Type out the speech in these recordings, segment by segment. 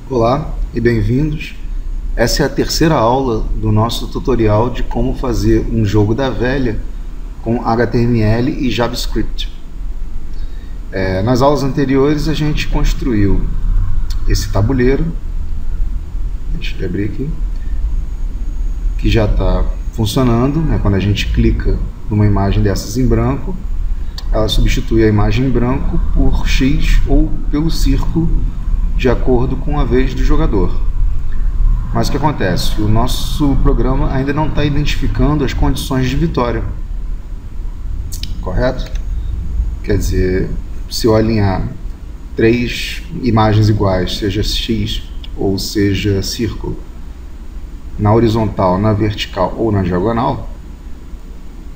Olá e bem-vindos. Essa é a terceira aula do nosso tutorial de como fazer um jogo da velha com HTML e JavaScript. Nas aulas anteriores a gente construiu esse tabuleiro, deixa eu abrir aqui, que já está funcionando, né? Quando a gente clica numa imagem dessas em branco, ela substitui a imagem em branco por X ou pelo círculo, de acordo com a vez do jogador. Mas o que acontece? O nosso programa ainda não está identificando as condições de vitória. Correto? Quer dizer, se eu alinhar três imagens iguais, seja X ou seja círculo, na horizontal, na vertical ou na diagonal,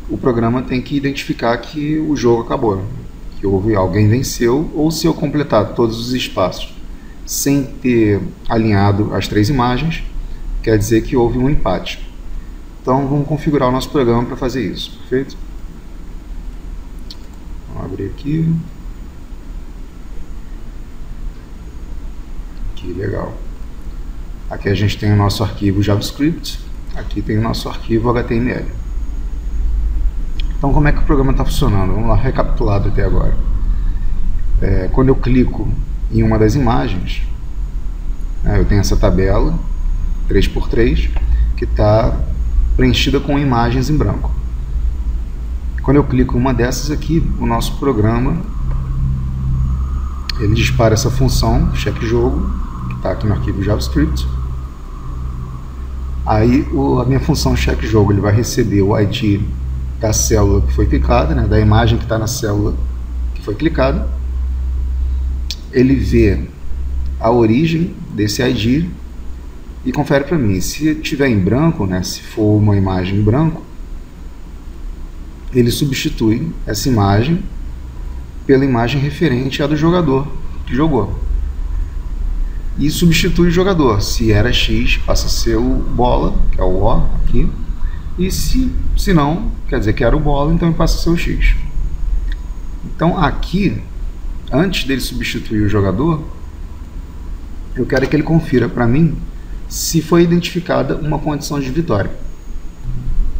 o programa tem que identificar que o jogo acabou, que alguém venceu, ou se eu completar todos os espaços sem ter alinhado as três imagens, quer dizer que houve um empate. Então vamos configurar o nosso programa para fazer isso, perfeito? Vamos abrir aqui. Que legal. Aqui a gente tem o nosso arquivo JavaScript, aqui tem o nosso arquivo HTML. Então como é que o programa está funcionando? Vamos lá, recapitulado até agora. Quando eu clico em uma das imagens, eu tenho essa tabela 3x3 que está preenchida com imagens em branco. Quando eu clico em uma dessas aqui, o nosso programa ele dispara essa função checkJogo, que está aqui no arquivo JavaScript. Aí a minha função checkJogo ele vai receber o ID da célula que foi clicada, né, da imagem que está na célula que foi clicada. Ele vê a origem desse ID e confere para mim. Se tiver em branco, né, se for uma imagem em branco, ele substitui essa imagem pela imagem referente à do jogador que jogou. E substitui o jogador. Se era X, passa a ser o bola, que é o O aqui. E se não, quer dizer que era o bola, então passa a ser o X. Então aqui, antes dele substituir o jogador, eu quero que ele confira para mim se foi identificada uma condição de vitória.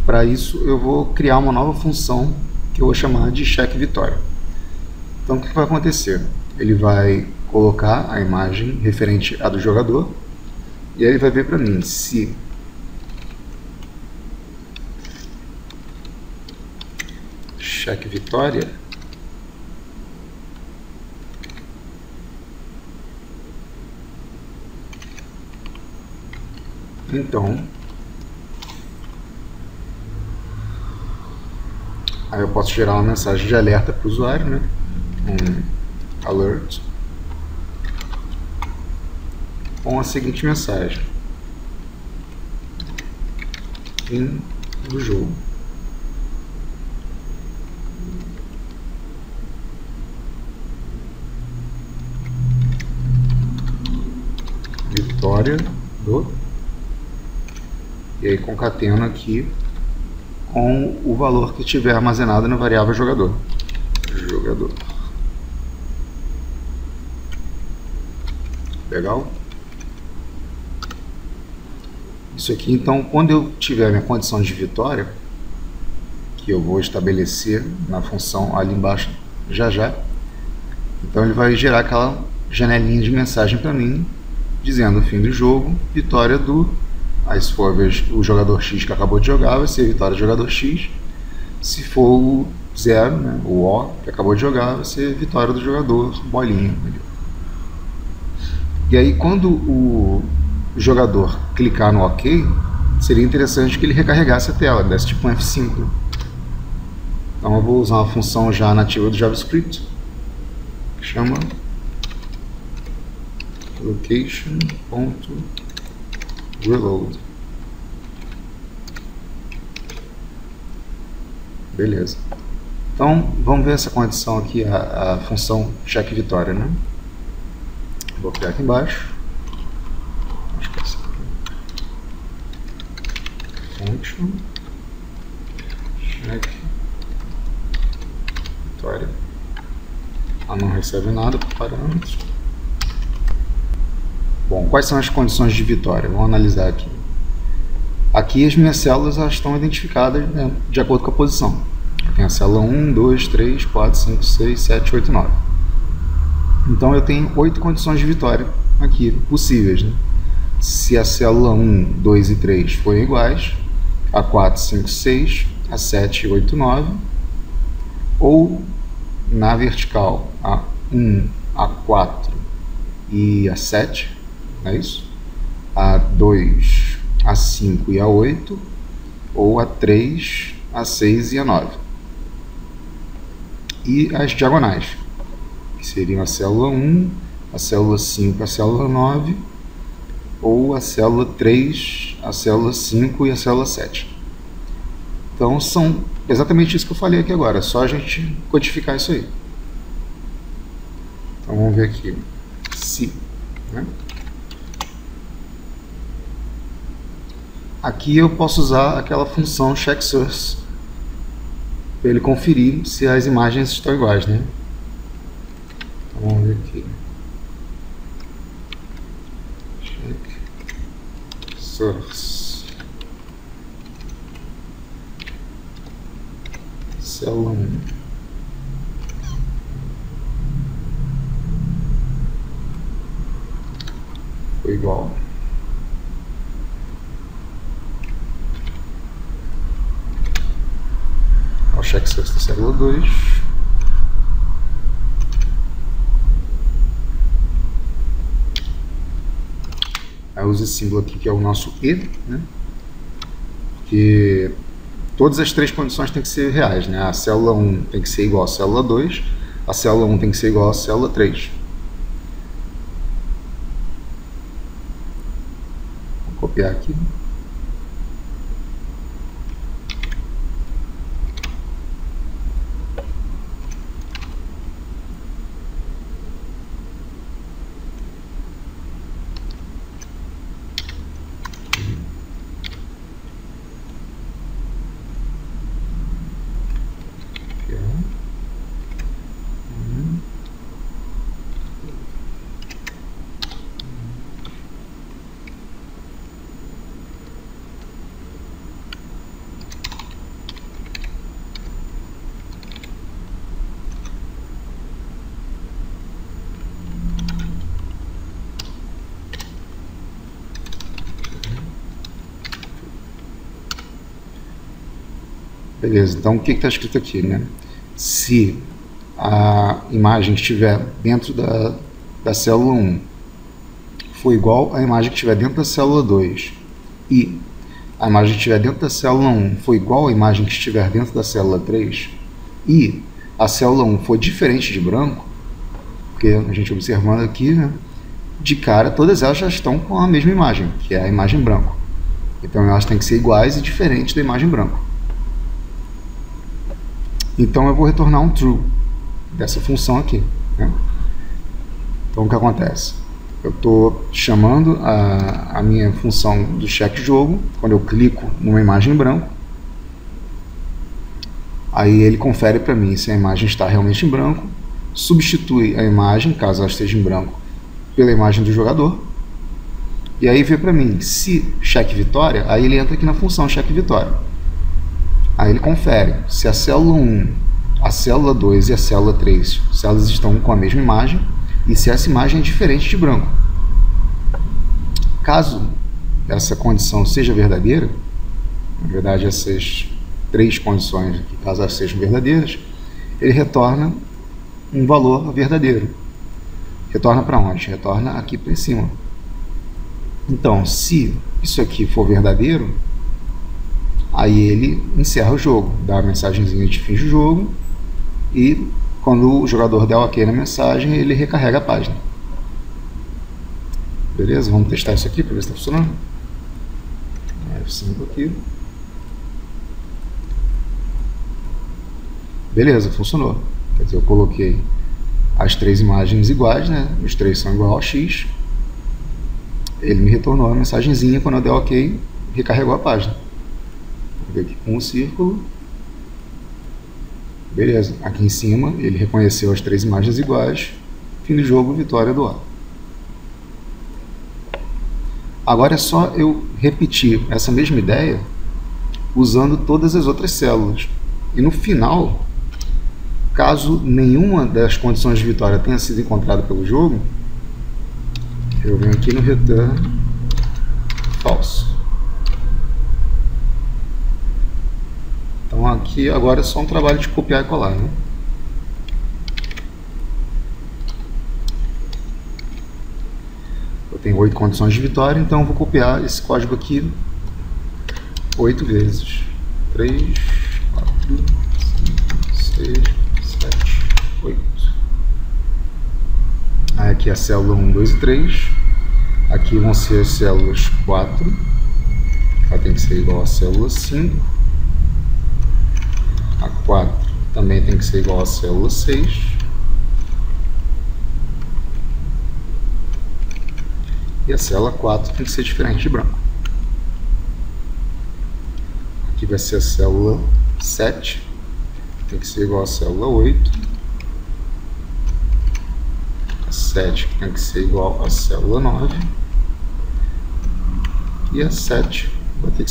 Para isso eu vou criar uma nova função que eu vou chamar de checkVitória. Então o que vai acontecer? Ele vai colocar a imagem referente à do jogador e aí ele vai ver para mim se checkVitória então aí eu posso gerar uma mensagem de alerta para o usuário, né? Um alert com a seguinte mensagem: fim do jogo. Vitória do... E aí concateno aqui com o valor que tiver armazenado na variável jogador. Legal? Isso aqui, então, quando eu tiver a minha condição de vitória, que eu vou estabelecer na função ali embaixo já, então ele vai gerar aquela janelinha de mensagem para mim, dizendo fim do jogo, vitória do... Aí se for o jogador X que acabou de jogar, vai ser a vitória do jogador X. Se for o 0, né, o O que acabou de jogar, vai ser a vitória do jogador bolinha. E aí quando o jogador clicar no OK, seria interessante que ele recarregasse a tela, desse tipo um F5. Então eu vou usar uma função já nativa do JavaScript, que chama location.reload. Beleza. Então vamos ver essa condição aqui, a função checkVitória, né? Vou criar aqui embaixo. Acho que é essa aqui. Function checkVitória. Ela não recebe nada por parâmetros. Bom, quais são as condições de vitória? Vamos analisar aqui. Aqui as minhas células elas estão identificadas, né, de acordo com a posição. Eu tenho a célula 1, 2, 3, 4, 5, 6, 7, 8, 9. Então eu tenho 8 condições de vitória aqui possíveis, né? Se a célula 1, 2 e 3 forem iguais, a 4, 5, 6, a 7, 8, 9, ou na vertical a 1, a 4 e a 7, não é isso? A 2, a 5 e a 8, ou a 3, a 6 e a 9. E as diagonais, que seriam a célula 1, a célula 5, a célula 9, ou a célula 3, a célula 5 e a célula 7. Então são exatamente isso que eu falei aqui agora, é só a gente codificar isso aí. Então vamos ver aqui, se, né? Aqui eu posso usar aquela função checkSource para ele conferir se as imagens estão iguais, né? Então, vamos ver aqui. CheckSource. Célula 1. Foi igual. Ao checkSource da célula 2. Aí eu uso esse símbolo aqui que é o nosso E, né? Porque todas as três condições têm que ser reais, né? A célula 1 tem que ser igual à célula 2, a célula 1 tem que ser igual à célula 3. Vou copiar aqui. Beleza, então o que está escrito aqui, né? Se a imagem que estiver dentro da célula 1 for igual à imagem que estiver dentro da célula 2 e a imagem que estiver dentro da célula 1 for igual à imagem que estiver dentro da célula 3 e a célula 1 for diferente de branco, porque a gente observando aqui, né, de cara todas elas já estão com a mesma imagem, que é a imagem branco. Então elas têm que ser iguais e diferentes da imagem branco. Então eu vou retornar um true dessa função aqui, né? Então o que acontece? Eu estou chamando a minha função do check jogo, quando eu clico numa imagem em branco, aí ele confere para mim se a imagem está realmente em branco, substitui a imagem, caso ela esteja em branco, pela imagem do jogador, e aí vê para mim se check vitória, aí ele entra aqui na função check vitória. Aí ele confere se a célula 1, a célula 2 e a célula 3, se elas estão com a mesma imagem e se essa imagem é diferente de branco. Caso essa condição seja verdadeira, na verdade essas três condições aqui, caso elas sejam verdadeiras, ele retorna um valor verdadeiro. Retorna para onde? Retorna aqui para cima. Então, se isso aqui for verdadeiro, aí ele encerra o jogo, dá a mensagenzinha de fim de jogo e quando o jogador der o OK na mensagem, ele recarrega a página. Beleza? Vamos testar isso aqui para ver se está funcionando. F5 aqui. Beleza, funcionou. Quer dizer, eu coloquei as três imagens iguais, né? Os três são igual a X. Ele me retornou a mensagenzinha, quando eu der OK, recarregou a página. Vou ver aqui com um círculo. Beleza, aqui em cima ele reconheceu as três imagens iguais. Fim do jogo, vitória do A. Agora é só eu repetir essa mesma ideia usando todas as outras células. E no final, caso nenhuma das condições de vitória tenha sido encontrada pelo jogo, eu venho aqui no return false. Então aqui agora é só um trabalho de copiar e colar, né? Eu tenho 8 condições de vitória, então eu vou copiar esse código aqui 8 vezes. 3, 4, 5, 6, 7, 8. Aí aqui a célula 1, 2 e 3. Aqui vão ser as células 4. Ela tem que ser igual à célula 5. A 4 também tem que ser igual à célula 6. E a célula 4 tem que ser diferente de branco. Aqui vai ser a célula 7, tem que ser igual à célula 8. A 7 tem que ser igual à célula 9. E a 7 vai ter que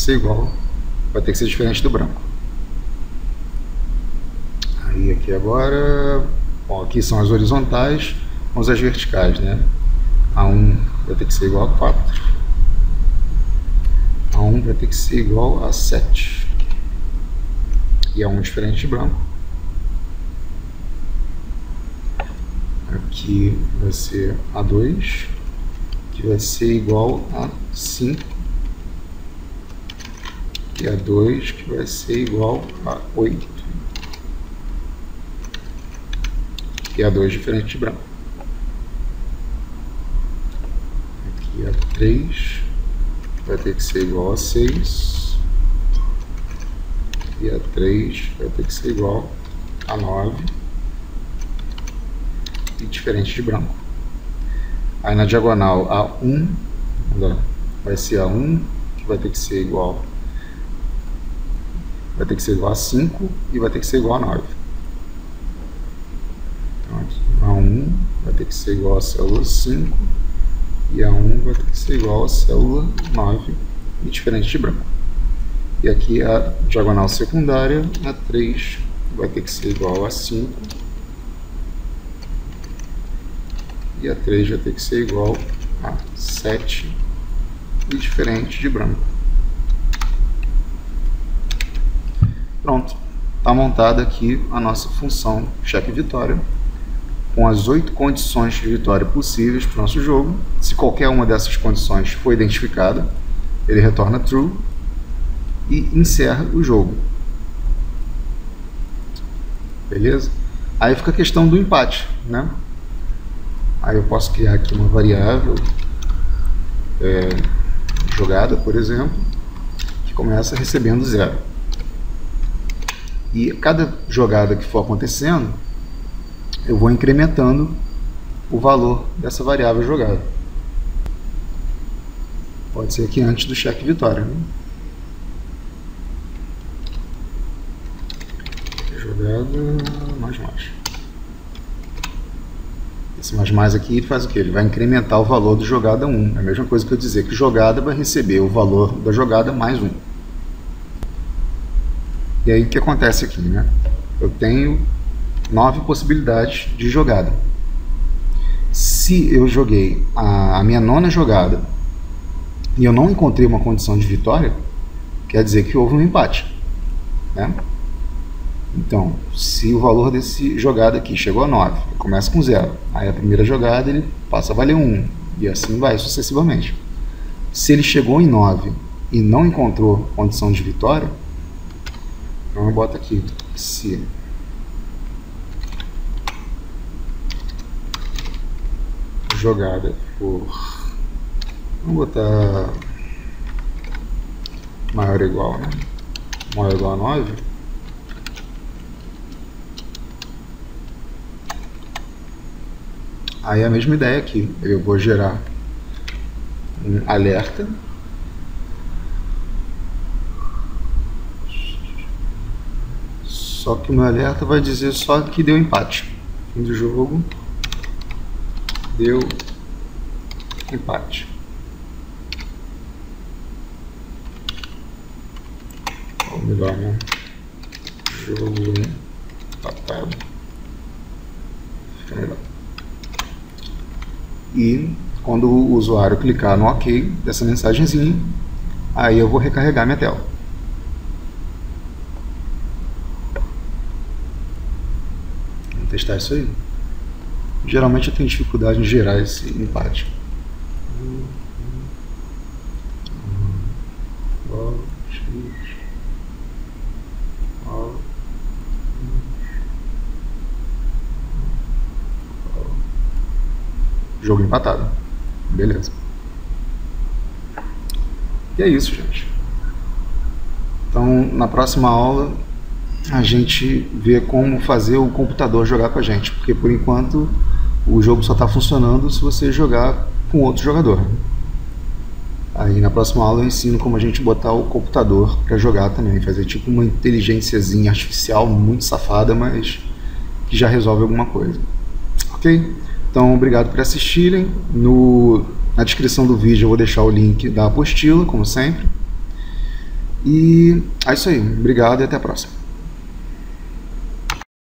ser diferente do branco. Aí aqui agora, bom, aqui são as horizontais, vamos às verticais, né? A 1 vai ter que ser igual a 4. A 1 vai ter que ser igual a 7. E a 1 diferente de branco. Aqui vai ser a 2, que vai ser igual a 5. E a 2, que vai ser igual a 8. E a 2 diferente de branco. Aqui a 3 vai ter que ser igual a 6. E a 3 vai ter que ser igual a 9. E diferente de branco. Aí na diagonal a 1 vai ser a 1, que vai ter que ser igual a 5 e vai ter que ser igual a 9. Então aqui a 1 vai ter que ser igual a célula 5 e a 1 vai ter que ser igual a célula 9 e diferente de branco. E aqui a diagonal secundária, a 3 vai ter que ser igual a 5 e a 3 vai ter que ser igual a 7 e diferente de branco. Pronto, está montada aqui a nossa função cheque vitória, com as 8 condições de vitória possíveis para o nosso jogo. Se qualquer uma dessas condições for identificada, ele retorna true e encerra o jogo. Beleza? Aí fica a questão do empate, né? Aí eu posso criar aqui uma variável jogada, por exemplo, que começa recebendo 0. E cada jogada que for acontecendo, eu vou incrementando o valor dessa variável jogada. Pode ser aqui antes do cheque vitória, né? Jogada mais. Esse mais aqui faz o que? Ele vai incrementar o valor do jogada 1. É a mesma coisa que eu dizer que jogada vai receber o valor da jogada mais 1. E aí o que acontece aqui, né? Eu tenho 9 possibilidades de jogada. Se eu joguei a minha 9ª jogada e eu não encontrei uma condição de vitória, quer dizer que houve um empate, né? Então, se o valor desse jogada aqui chegou a 9, começa com 0, aí a primeira jogada ele passa a valer 1, e assim vai sucessivamente. Se ele chegou em 9 e não encontrou condição de vitória, então eu boto aqui, se jogada for, vamos botar maior ou igual, né? Maior ou igual a 9, aí a mesma ideia aqui, eu vou gerar um alerta só que o meu alerta vai dizer só que deu empate. Fim do jogo, deu empate. Vamos. Jogo empatado. Fica melhor. E quando o usuário clicar no OK dessa mensagenzinha, aí eu vou recarregar minha tela. Vamos testar isso aí. Geralmente eu tenho dificuldade em gerar esse empate. Jogo empatado. Beleza. E é isso, gente. Então, na próxima aula, a gente vê como fazer o computador jogar com a gente. Porque, por enquanto, o jogo só está funcionando se você jogar com outro jogador. Aí, na próxima aula, eu ensino como a gente botar o computador para jogar também. Fazer tipo uma inteligênciazinha artificial muito safada, mas que já resolve alguma coisa. Ok? Então, obrigado por assistirem. Na descrição do vídeo eu vou deixar o link da apostila, como sempre. E é isso aí. Obrigado e até a próxima.